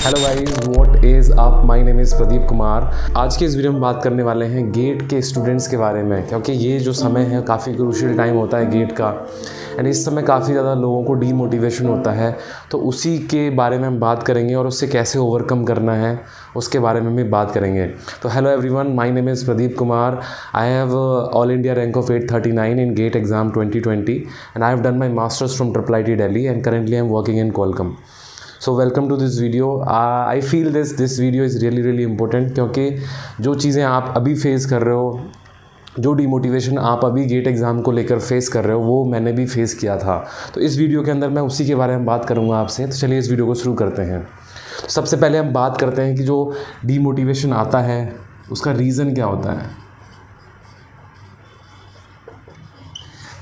Hello guys, what is up. My name is Pradeep Kumar. आज के इस वीडियो में बात करने वाले हैं गेट के स्टूडेंट्स के बारे में, क्योंकि ये जो समय है काफ़ी क्रूशियल टाइम होता है गेट का। एंड इस समय काफ़ी ज़्यादा लोगों को डीमोटिवेशन होता है, तो उसी के बारे में हम बात करेंगे और उससे कैसे ओवरकम करना है उसके बारे में भी बात करेंगे। तो hello everyone, my name is Pradeep Kumar. I have all India rank of 839 in GATE exam 2020 and I have done my masters from IIT Delhi and currently I am working in Qualcomm. So welcome to this video. I feel this video is really important, क्योंकि जो चीज़ें आप अभी face कर रहे हो, जो demotivation आप अभी गेट एग्ज़ाम को लेकर फेस कर रहे हो, वो मैंने भी फेस किया था। तो इस वीडियो के अंदर मैं उसी के बारे में बात करूँगा आपसे। तो चलिए इस वीडियो को शुरू करते हैं। तो सबसे पहले हम बात करते हैं कि जो डिमोटिवेशन आता है उसका रीज़न क्या होता है।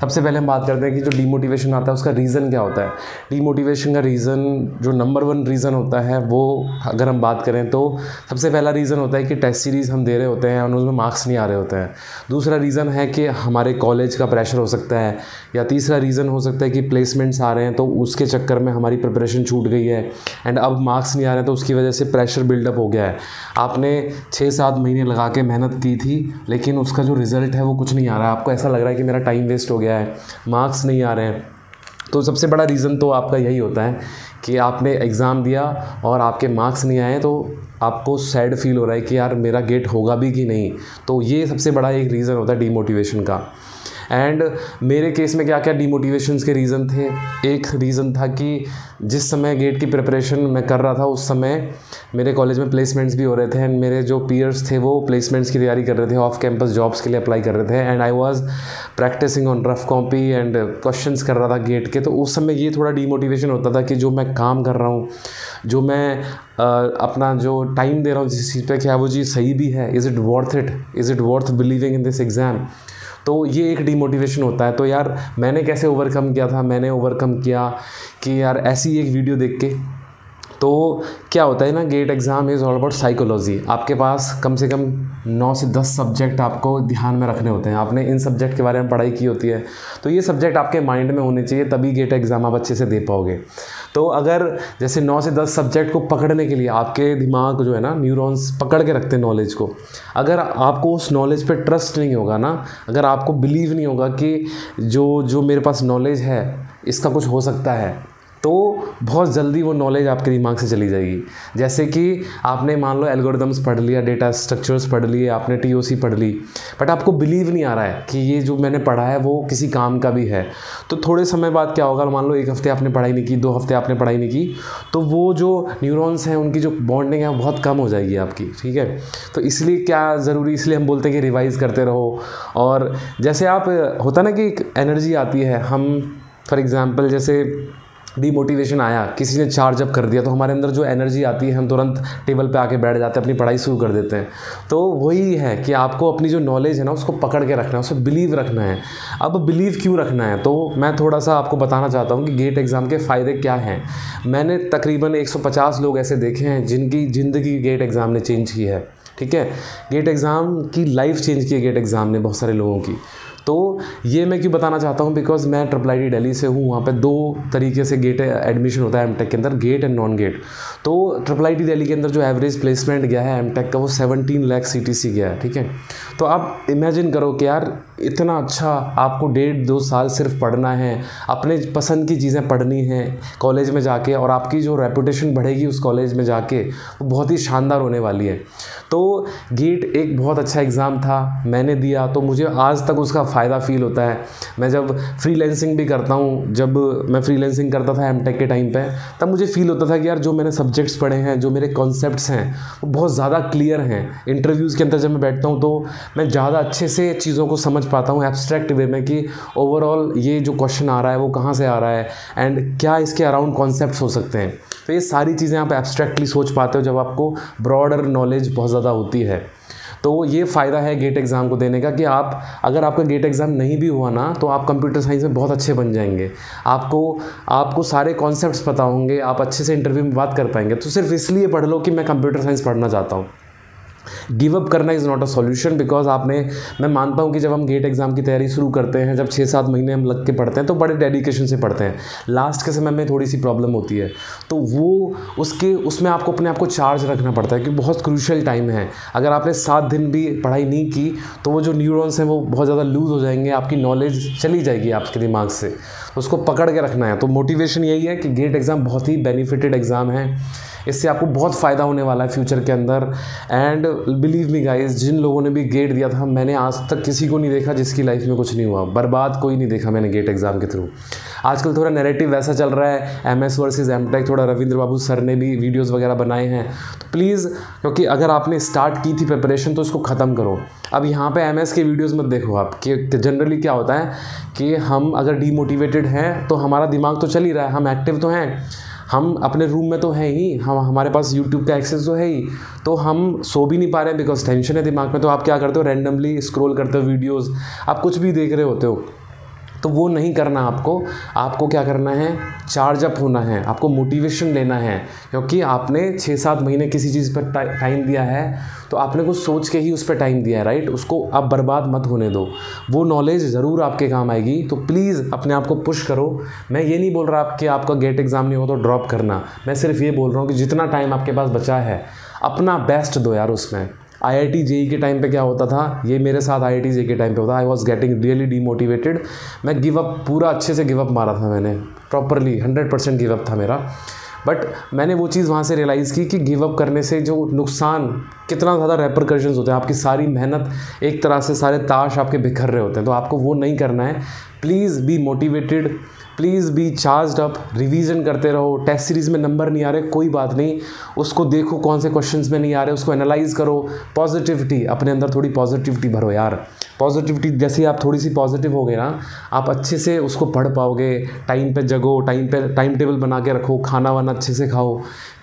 सबसे पहले हम बात करते हैं कि जो डीमोटिवेशन आता है उसका रीज़न क्या होता है। डीमोटिवेशन का रीज़न, जो नंबर 1 रीज़न होता है, वो अगर हम बात करें तो सबसे पहला रीज़न होता है कि टेस्ट सीरीज़ हम दे रहे होते हैं और उसमें मार्क्स नहीं आ रहे होते हैं। दूसरा रीज़न है कि हमारे कॉलेज का प्रेशर हो सकता है, या तीसरा रीज़न हो सकता है कि प्लेसमेंट्स आ रहे हैं तो उसके चक्कर में हमारी प्रिपरेशन छूट गई है एंड अब मार्क्स नहीं आ रहे हैं तो उसकी वजह से प्रेशर बिल्डअप हो गया है। आपने 6-7 महीने लगा के मेहनत की थी, लेकिन उसका जो रिज़ल्ट है वो कुछ नहीं आ रहा है। आपको ऐसा लग रहा है कि मेरा टाइम वेस्ट हो गया है, मार्क्स नहीं आ रहे हैं। तो सबसे बड़ा रीज़न तो आपका यही होता है कि आपने एग्ज़ाम दिया और आपके मार्क्स नहीं आए, तो आपको सैड फील हो रहा है कि यार मेरा गेट होगा भी कि नहीं। तो ये सबसे बड़ा एक रीज़न होता है डीमोटिवेशन का। एंड मेरे केस में क्या क्या डीमोटिवेशंस के रीज़न थे। एक रीज़न था कि जिस समय गेट की प्रिपरेशन मैं कर रहा था उस समय मेरे कॉलेज में प्लेसमेंट्स भी हो रहे थे एंड मेरे जो पीयर्स थे वो प्लेसमेंट्स की तैयारी कर रहे थे, ऑफ कैंपस जॉब्स के लिए अप्लाई कर रहे थे and I was practising on rough copy and questions कर रहा था गेट के। तो उस समय ये थोड़ा डीमोटिवेशन होता था कि जो मैं काम कर रहा हूँ, जो मैं अपना जो टाइम दे रहा हूँ जिस चीज़ पर, क्या वो चीज़ सही भी है, is it worth it, is it worth believing in this exam. तो ये एक डिमोटिवेशन होता है। तो यार मैंने कैसे ओवरकम किया था, मैंने ओवरकम किया कि यार ऐसी एक वीडियो देख के। तो क्या होता है ना, GATE exam is all about psychology. आपके पास कम से कम 9 से 10 सब्जेक्ट आपको ध्यान में रखने होते हैं। आपने इन सब्जेक्ट के बारे में पढ़ाई की होती है, तो ये सब्जेक्ट आपके माइंड में होने चाहिए, तभी गेट एग्ज़ाम आप अच्छे से दे पाओगे। तो अगर जैसे 9 से 10 सब्जेक्ट को पकड़ने के लिए आपके दिमाग जो है ना, न्यूरॉन्स पकड़ के रखते हैं नॉलेज को। अगर आपको उस नॉलेज पे ट्रस्ट नहीं होगा ना, अगर आपको बिलीव नहीं होगा कि जो मेरे पास नॉलेज है इसका कुछ हो सकता है, तो बहुत जल्दी वो नॉलेज आपके दिमाग से चली जाएगी। जैसे कि आपने मान लो एल्गोरिदम्स पढ़ लिया, डेटा स्ट्रक्चर्स पढ़ लिए, आपने TOC पढ़ ली, बट आपको बिलीव नहीं आ रहा है कि ये जो मैंने पढ़ा है वो किसी काम का भी है। तो थोड़े समय बाद क्या होगा, मान लो 1 हफ्ते आपने पढ़ाई नहीं की, 2 हफ्ते आपने पढ़ाई नहीं की, तो वो जो न्यूरॉन्स हैं उनकी जो बॉन्डिंग है वो बहुत कम हो जाएगी आपकी, ठीक है। तो इसलिए क्या ज़रूरी, इसलिए हम बोलते हैं कि रिवाइज़ करते रहो। और जैसे आप होता ना कि एक एनर्जी आती है, हम फॉर एग्ज़ाम्पल जैसे डीमोटिवेशन आया, किसी ने चार्ज अप कर दिया, तो हमारे अंदर जो एनर्जी आती है हम तुरंत टेबल पे आके बैठ जाते हैं, अपनी पढ़ाई शुरू कर देते हैं। तो वही है कि आपको अपनी जो नॉलेज है ना उसको पकड़ के रखना है, उसको बिलीव रखना है। अब बिलीव क्यों रखना है, तो मैं थोड़ा सा आपको बताना चाहता हूँ कि गेट एग्ज़ाम के फ़ायदे क्या हैं। मैंने तकरीबन 150 लोग ऐसे देखे हैं जिनकी ज़िंदगी गेट एग्ज़ाम ने चेंज की है, ठीक है। गेट एग्ज़ाम की लाइफ चेंज की है गेट एग्ज़ाम ने बहुत सारे लोगों की। तो ये मैं क्यों बताना चाहता हूँ, बिकॉज मैं IIT दिल्ली से हूँ। वहाँ पे 2 तरीके से गेट एडमिशन होता है एमटेक के अंदर, गेट एंड नॉन गेट। तो IIT दिल्ली के अंदर जो एवरेज प्लेसमेंट गया है एमटेक का वो 17 लाख CTC गया है, ठीक है। तो आप इमेजिन करो कि यार इतना अच्छा, आपको 1.5-2 साल सिर्फ पढ़ना है, अपने पसंद की चीज़ें पढ़नी हैं कॉलेज में जाके, और आपकी जो रेपुटेशन बढ़ेगी उस कॉलेज में जाके वो बहुत ही शानदार होने वाली है। तो गेट एक बहुत अच्छा एग्ज़ाम था, मैंने दिया, तो मुझे आज तक उसका फ़ायदा फ़ील होता है। मैं जब फ्रीलांसिंग भी करता हूँ, जब मैं फ्रीलांसिंग करता था एमटेक के टाइम पे, तब मुझे फ़ील होता था कि यार जो मैंने सब्जेक्ट्स पढ़े हैं, जो मेरे कॉन्सेप्ट्स हैं वो बहुत ज़्यादा क्लियर हैं। इंटरव्यूज़ के अंदर जब मैं बैठता हूँ तो मैं ज़्यादा अच्छे से चीज़ों को समझ पाता हूँ एब्स्ट्रैक्ट वे में, कि ओवरऑल ये जो क्वेश्चन आ रहा है वो कहाँ से आ रहा है एंड क्या इसके अराउंड कॉन्सेप्ट्स हो सकते हैं। तो ये सारी चीज़ें आप एब्स्ट्रैक्टली सोच पाते हो जब आपको ब्रॉडर नॉलेज बहुत ज़्यादा होती है। तो ये फ़ायदा है गेट एग्ज़ाम को देने का कि आप, अगर आपका गेट एग्ज़ाम नहीं भी हुआ ना, तो आप कंप्यूटर साइंस में बहुत अच्छे बन जाएंगे। आपको सारे कॉन्सेप्ट्स पता होंगे, आप अच्छे से इंटरव्यू में बात कर पाएंगे। तो सिर्फ इसलिए पढ़ लो कि मैं कंप्यूटर साइंस पढ़ना चाहता हूँ, गिव अप करना is not a solution, because मैं मानता हूँ कि जब हम गेट एग्ज़ाम की तैयारी शुरू करते हैं, जब 6-7 महीने हम लग के पढ़ते हैं तो बड़े डेडिकेशन से पढ़ते हैं। लास्ट के समय में थोड़ी सी प्रॉब्लम होती है, तो वो उसमें आपको अपने आप को चार्ज रखना पड़ता है कि बहुत क्रूशियल टाइम है। अगर आपने 7 दिन भी पढ़ाई नहीं की तो वो जो न्यूरॉन्स हैं वो बहुत ज़्यादा लूज़ हो जाएंगे, आपकी नॉलेज चली जाएगी आपके दिमाग से, तो उसको पकड़ के रखना है। तो मोटिवेशन यही है कि गेट एग्ज़ाम बहुत ही बेनिफिटेड एग्ज़ाम है, इससे आपको बहुत फ़ायदा होने वाला है फ्यूचर के अंदर। एंड बिलीव मी गाइस, जिन लोगों ने भी गेट दिया था, मैंने आज तक किसी को नहीं देखा जिसकी लाइफ में कुछ नहीं हुआ, बर्बाद कोई नहीं देखा मैंने गेट एग्ज़ाम के थ्रू। आजकल थोड़ा नैरेटिव वैसा चल रहा है, एमएस वर्सेस एमटेक, थोड़ा रविंद्र बाबू सर ने भी वीडियोज़ वगैरह बनाए हैं, तो प्लीज़, क्योंकि अगर आपने स्टार्ट की थी प्रिपरेशन तो इसको ख़त्म करो। अब यहाँ पे एमएस के वीडियोज़ मत देखो आप, कि जनरली क्या होता है कि हम अगर डीमोटिवेटेड हैं तो हमारा दिमाग तो चल ही रहा है, हम एक्टिव तो हैं, हम अपने रूम में तो हैं ही, हमारे पास यूट्यूब का एक्सेस तो है ही, तो हम सो भी नहीं पा रहे हैं बिकॉज टेंशन है दिमाग में। तो आप क्या करते हो, रैंडमली स्क्रॉल करते हो वीडियोस, आप कुछ भी देख रहे होते हो, तो वो नहीं करना आपको क्या करना है, चार्ज अप होना है, आपको मोटिवेशन लेना है, क्योंकि आपने 6-7 महीने किसी चीज़ पर टाइम दिया है, तो आपने कुछ सोच के ही उस पर टाइम दिया है, राइट। उसको आप बर्बाद मत होने दो, वो नॉलेज ज़रूर आपके काम आएगी। तो प्लीज़ अपने आप को पुश करो। मैं ये नहीं बोल रहा कि आपका गेट एग्ज़ाम नहीं हो तो ड्रॉप करना, मैं सिर्फ ये बोल रहा हूँ कि जितना टाइम आपके पास बचा है अपना बेस्ट दो यार उसमें। IIT JEE के टाइम पे क्या होता था, ये मेरे साथ IIT JEE के टाइम पे होता, I was getting really demotivated. मैं गिव अप पूरा अच्छे से गिव अप मारा था मैंने, प्रॉपरली 100% गिव अप था मेरा। बट मैंने वो चीज़ वहाँ से रियलाइज़ की कि गिव अप करने से जो नुकसान, कितना ज़्यादा रेपरकशंस होते हैं, आपकी सारी मेहनत एक तरह से, सारे ताश आपके बिखर रहे होते हैं, तो आपको वो नहीं करना है। Please be motivated, please be charged up, revision करते रहो। टेस्ट सीरीज़ में नंबर नहीं आ रहे, कोई बात नहीं, उसको देखो कौन से क्वेश्चंस में नहीं आ रहे, उसको एनालाइज करो। पॉजिटिविटी, अपने अंदर थोड़ी पॉजिटिविटी भरो यार। पॉजिटिविटी, जैसे आप थोड़ी सी पॉजिटिव हो गए ना, आप अच्छे से उसको पढ़ पाओगे। टाइम पे जगो, टाइम टेबल बना के रखो, खाना वाना अच्छे से खाओ,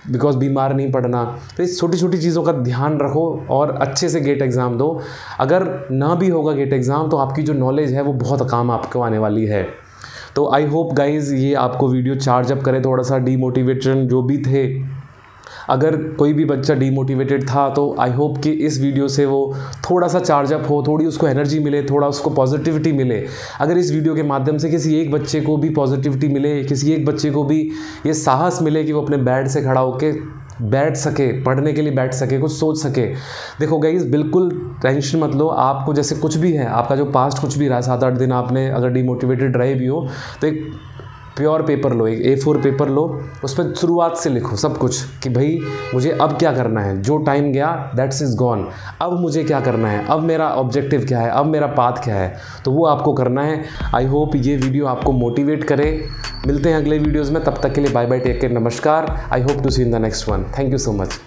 बिकॉज बीमार नहीं पड़ना। तो इस छोटी छोटी चीज़ों का ध्यान रखो और अच्छे से गेट एग्ज़ाम दो। अगर ना भी होगा गेट एग्ज़ाम तो आपकी जो नॉलेज है वो बहुत काम आपको आने वाली है। तो आई होप गाइज़ ये आपको वीडियो चार्ज अप करे, थोड़ा सा डीमोटिवेशन जो भी थे, अगर कोई भी बच्चा डीमोटिवेटेड था तो आई होप कि इस वीडियो से वो थोड़ा सा चार्ज अप हो, थोड़ी उसको एनर्जी मिले, थोड़ा उसको पॉजिटिविटी मिले। अगर इस वीडियो के माध्यम से किसी एक बच्चे को भी पॉजिटिविटी मिले, किसी एक बच्चे को भी ये साहस मिले कि वो अपने बेड से खड़ा होकर बैठ सके, पढ़ने के लिए बैठ सके, कुछ सोच सके। देखो गाइस, बिल्कुल टेंशन मत लो, आपको जैसे कुछ भी है, आपका जो पास्ट कुछ भी रहा है, 7-8 दिन आपने अगर डीमोटिवेटेड रहे भी हो, तो एक प्योर पेपर लो, एक A4 पेपर लो, उस पर शुरुआत से लिखो सब कुछ कि भाई मुझे अब क्या करना है, जो टाइम गया दैट्स इज़ गॉन, अब मुझे क्या करना है, अब मेरा ऑब्जेक्टिव क्या है, अब मेरा पाथ क्या है, तो वो आपको करना है। आई होप ये वीडियो आपको मोटिवेट करे। मिलते हैं अगले वीडियोज़ में, तब तक के लिए बाय बाय, टेक केयर, नमस्कार। I hope to see in the next one. Thank you so much.